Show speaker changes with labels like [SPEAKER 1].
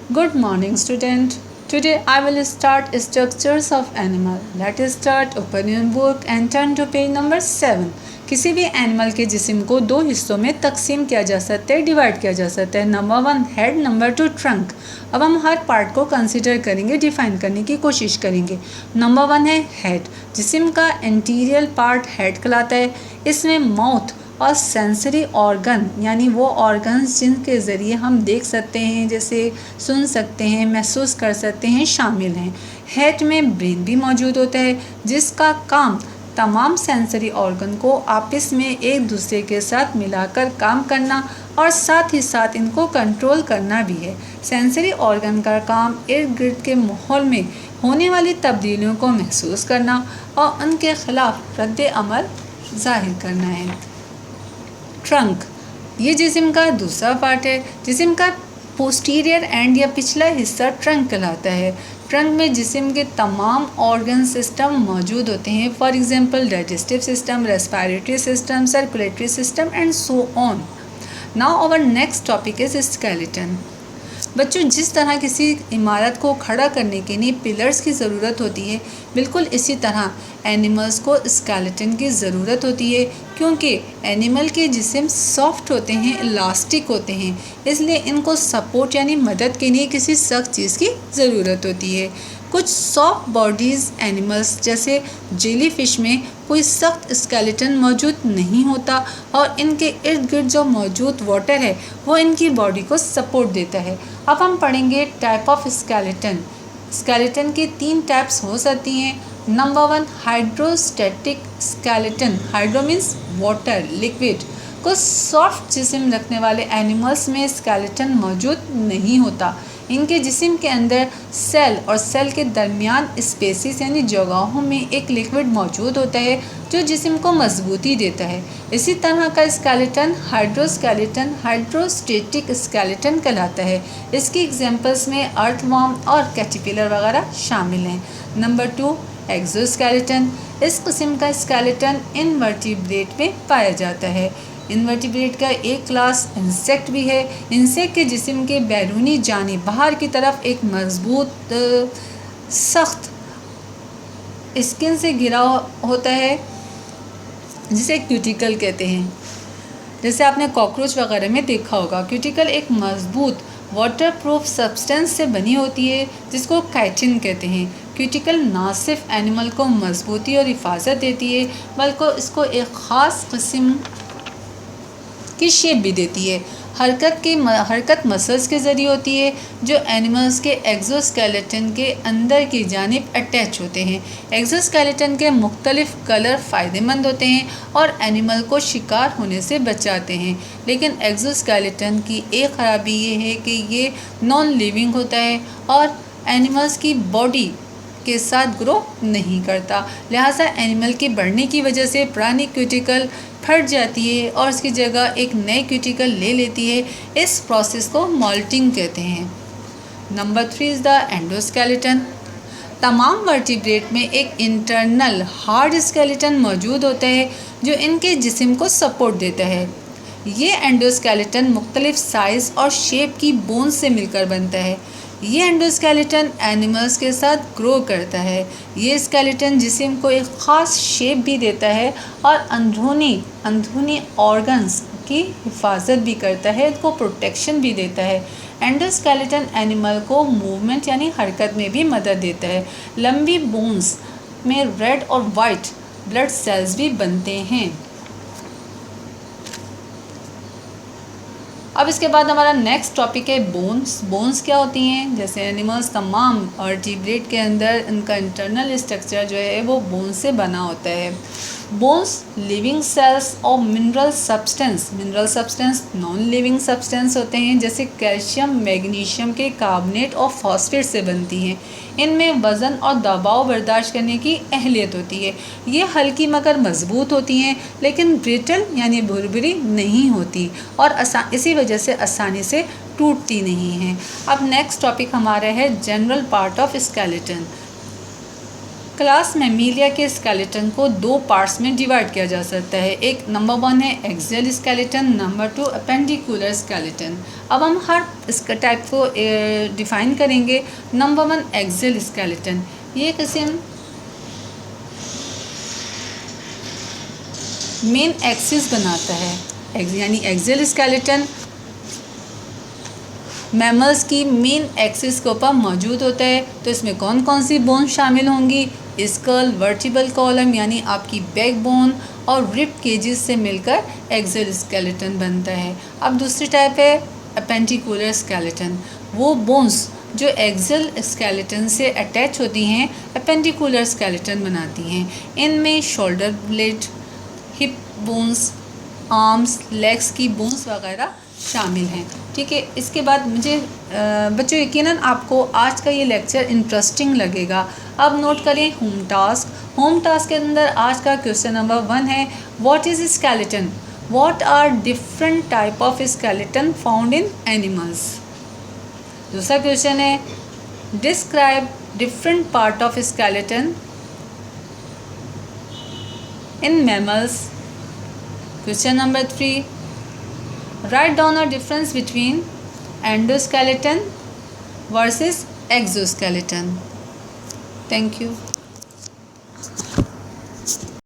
[SPEAKER 1] Good morning, student. Today I will start structures of animal. Let's start. Open your book and turn to page number 7. किसी भी animal के जिस्म को दो हिस्सों में तकसीम किया जा सकता है, डिवाइड किया जा सकता है. Number 1 head, number 2 trunk. अब हम हर पार्ट को कंसिडर करेंगे, डिफाइन करने की कोशिश करेंगे. नंबर 1 है हेड. जिस्म का इंटीरियर पार्ट हेड कहलाता है. इसमें माउथ और सेंसरी ऑर्गन यानी वो ऑर्गन्स जिनके ज़रिए हम देख सकते हैं, जैसे सुन सकते हैं, महसूस कर सकते हैं, शामिल हैं. हेड में ब्रेन भी मौजूद होता है जिसका काम तमाम सेंसरी ऑर्गन को आपस में एक दूसरे के साथ मिलाकर काम करना और साथ ही साथ इनको कंट्रोल करना भी है. सेंसरी ऑर्गन का काम इर्द गिर्द के माहौल में होने वाली तब्दीलियों को महसूस करना और उनके खिलाफ रद्द अमल जाहिर करना है. ट्रंक ये जिस्म का दूसरा पार्ट है. जिस्म का पोस्टीरियर एंड या पिछला हिस्सा ट्रंक कहलाता है. ट्रंक में जिस्म के तमाम ऑर्गन सिस्टम मौजूद होते हैं. For example digestive system, respiratory system, circulatory system and so on. Now our next topic is skeleton. बच्चों, जिस तरह किसी इमारत को खड़ा करने के लिए पिलर्स की ज़रूरत होती है, बिल्कुल इसी तरह एनिमल्स को स्केलेटन की ज़रूरत होती है, क्योंकि एनिमल के जिस्म सॉफ्ट होते हैं, इलास्टिक होते हैं, इसलिए इनको सपोर्ट यानी मदद के लिए किसी सख्त चीज़ की ज़रूरत होती है. कुछ सॉफ्ट बॉडीज़ एनिमल्स जैसे जेली फिश में कोई सख्त स्केलेटन मौजूद नहीं होता और इनके इर्द गिर्द जो मौजूद वाटर है वो इनकी बॉडी को सपोर्ट देता है. अब हम पढ़ेंगे टाइप ऑफ स्केलेटन. स्केलेटन के 3 टाइप्स हो सकती हैं. Number 1 hydrostatic skeleton. Hydro means water, liquid. कुछ सॉफ्ट जिस्म रखने वाले एनिमल्स में स्केलेटन मौजूद नहीं होता. इनके जिस्म के अंदर सेल और सेल के दरमियान स्पेसिस यानी जगहों में एक लिक्विड मौजूद होता है जो जिस्म को मजबूती देता है. इसी तरह का स्केलेटन हाइड्रोस्केलेटन, हाइड्रोस्टेटिक स्केलेटन कहलाता है. इसकी एग्जांपल्स में अर्थवर्म और कैटरपिलर वगैरह शामिल हैं. Number 2 exoskeleton. इस किस्म का स्केलेटन इनवर्टिब्रेट में पाया जाता है. इनवर्टिब्रेट का एक क्लास इंसेक्ट भी है. इंसेक्ट के जिस्म के बैरूनी जानिब बाहर की तरफ एक मजबूत सख्त स्किन से घिरा होता है जिसे क्यूटिकल कहते हैं. जैसे आपने कॉकरोच वगैरह में देखा होगा. क्यूटिकल एक मजबूत वाटरप्रूफ सब्सटेंस से बनी होती है जिसको काइटिन कहते हैं. क्यूटिकल ना सिर्फ एनिमल को मजबूती और हिफाजत देती है बल्कि इसको एक ख़ास किस्म की शेप भी देती है. हरकत मसल्स के ज़रिए होती है जो एनिमल्स के एक्सोस्केलेटन के अंदर की जानिब अटैच होते हैं. एक्सोस्केलेटन के मुख्तलिफ कलर फ़ायदेमंद होते हैं और एनिमल को शिकार होने से बचाते हैं. लेकिन एक्सोस्केलेटन की एक ख़राबी ये है कि ये नॉन लिविंग होता है और एनिमल्स की बॉडी के साथ ग्रो नहीं करता. लिहाजा एनिमल के बढ़ने की वजह से पुरानी क्यूटिकल फट जाती है और उसकी जगह एक नई क्यूटिकल ले लेती है. इस प्रोसेस को मॉल्टिंग कहते हैं. Number 3 is the endoskeleton. तमाम वर्टिब्रेट में एक इंटरनल हार्ड स्केलेटन मौजूद होता है जो इनके जिस्म को सपोर्ट देता है. ये एंडोस्केलेटन मुख्तलिफ साइज़ और शेप की बोन्स से मिलकर बनता है. ये एंडोस्केलेटन एनिमल्स के साथ ग्रो करता है. ये स्केलेटन जिस्म को एक ख़ास शेप भी देता है और अंदरूनी ऑर्गन्स की हिफाजत भी करता है, इनको प्रोटेक्शन भी देता है. एंडोस्केलेटन एनिमल को मूवमेंट यानी हरकत में भी मदद देता है. लंबी बोन्स में रेड और वाइट ब्लड सेल्स भी बनते हैं. अब इसके बाद हमारा नेक्स्ट टॉपिक है बोन्स. बोन्स क्या होती हैं? जैसे एनिमल्स तमाम वर्टिब्रेट के अंदर इनका इंटरनल स्ट्रक्चर जो है वो बोन्स से बना होता है. बोन्स लिविंग सेल्स और mineral substance non living substance होते हैं, जैसे कैल्शियम, मैग्नीशियम के कार्बोनेट और फॉस्फेट से बनती हैं. इनमें वज़न और दबाव बर्दाश्त करने की अहलियत होती है. ये हल्की मगर मजबूत होती हैं लेकिन ब्रिटल यानी भुरभुरी नहीं होती और इसी वजह से आसानी से टूटती नहीं हैं. अब नेक्स्ट टॉपिक हमारा है general part of skeleton. Class Mammalia के स्केलेटन को दो पार्ट्स में डिवाइड किया जा सकता है। एक नंबर 1 है axial skeleton, number 2 appendicular skeleton. अब हम हर इसका टाइप को डिफाइन करेंगे। नंबर 1 एक्सियल स्केलेटन, ये किस्म मेन एक्सिस बनाता है, यानी एक्सियल स्केलेटन मैमल्स की मेन एक्सिस के ऊपर मौजूद होता है। तो इसमें कौन कौन सी बोन शामिल होंगी? स्कल, वर्टिब्रल कॉलम यानी आपकी बैक बोन और रिब केजेस से मिलकर एक्सियल स्केलेटन बनता है। अब दूसरी टाइप है अपेंडिकुलर स्केलेटन, वो बोन्स जो एक्सियल स्केलेटन से अटैच होती हैं अपेंडिकुलर स्केलेटन बनाती हैं। इनमें shoulder blade, hip bones, arms, legs की बोन्स वगैरह शामिल हैं। ठीक है, इसके बाद मुझे बच्चों यकीनन आपको आज का ये लेक्चर इंटरेस्टिंग लगेगा। अब नोट करें होम टास्क। होम टास्क के अंदर आज का क्वेश्चन नंबर 1 है what is skeleton? What are different type of skeleton found in animals? दूसरा क्वेश्चन है describe different part of skeleton in mammals. Question number 3, write down a difference between endoskeleton versus exoskeleton. Thank you.